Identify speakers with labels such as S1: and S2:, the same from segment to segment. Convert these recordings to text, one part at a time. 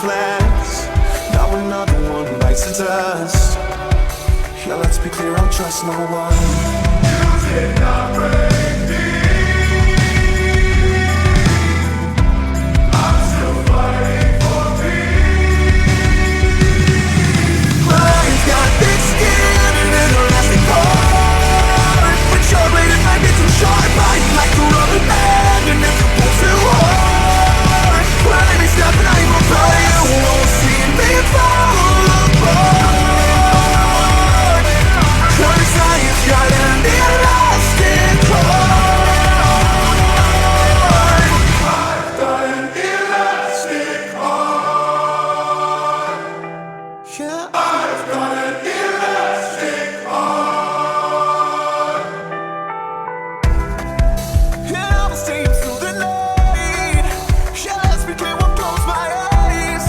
S1: flex. Now another one bites the dust. Yeah, let's be clear, I'll trust no one. You did not break me. I'm still fighting for peace. Lions got thick skin and an elastic heart, but your blade might be too sharp. I'm like a rubber band and if you pull too hard, let me step and I will tell you won't see me fall apart. Cause I've got an elastic heart. I've got an elastic heart. Yeah, I've got an elastic heart. Yeah, I'm staying through the night. Yeah, let's be clear, I'll close my eyes,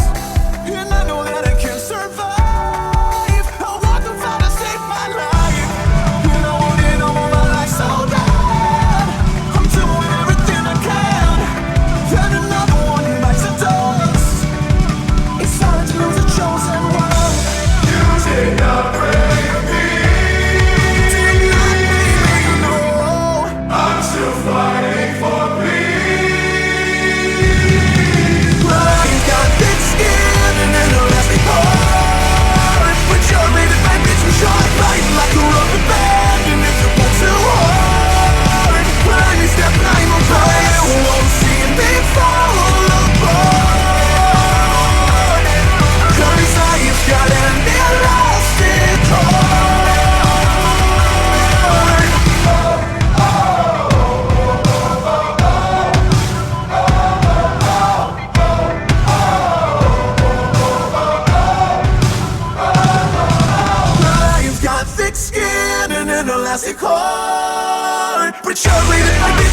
S1: and I know that I can survive. I'll walk the fight to save my life. You know I did all my life so bad. I'm doing everything I can. Then another one bites the dust. It's hard to lose a chosen one. You did not break me. Did not break me, no. I'm still fighting for peace. Lions got thick skin and an elastic heart, but your blade might be too sharp. I'm like a rubber band and if you pull too hard, let me step and I will tell you won't see me fall apart. Cause I've got an elastic heart. Lions got thick skin and an elastic heart, but your blade might be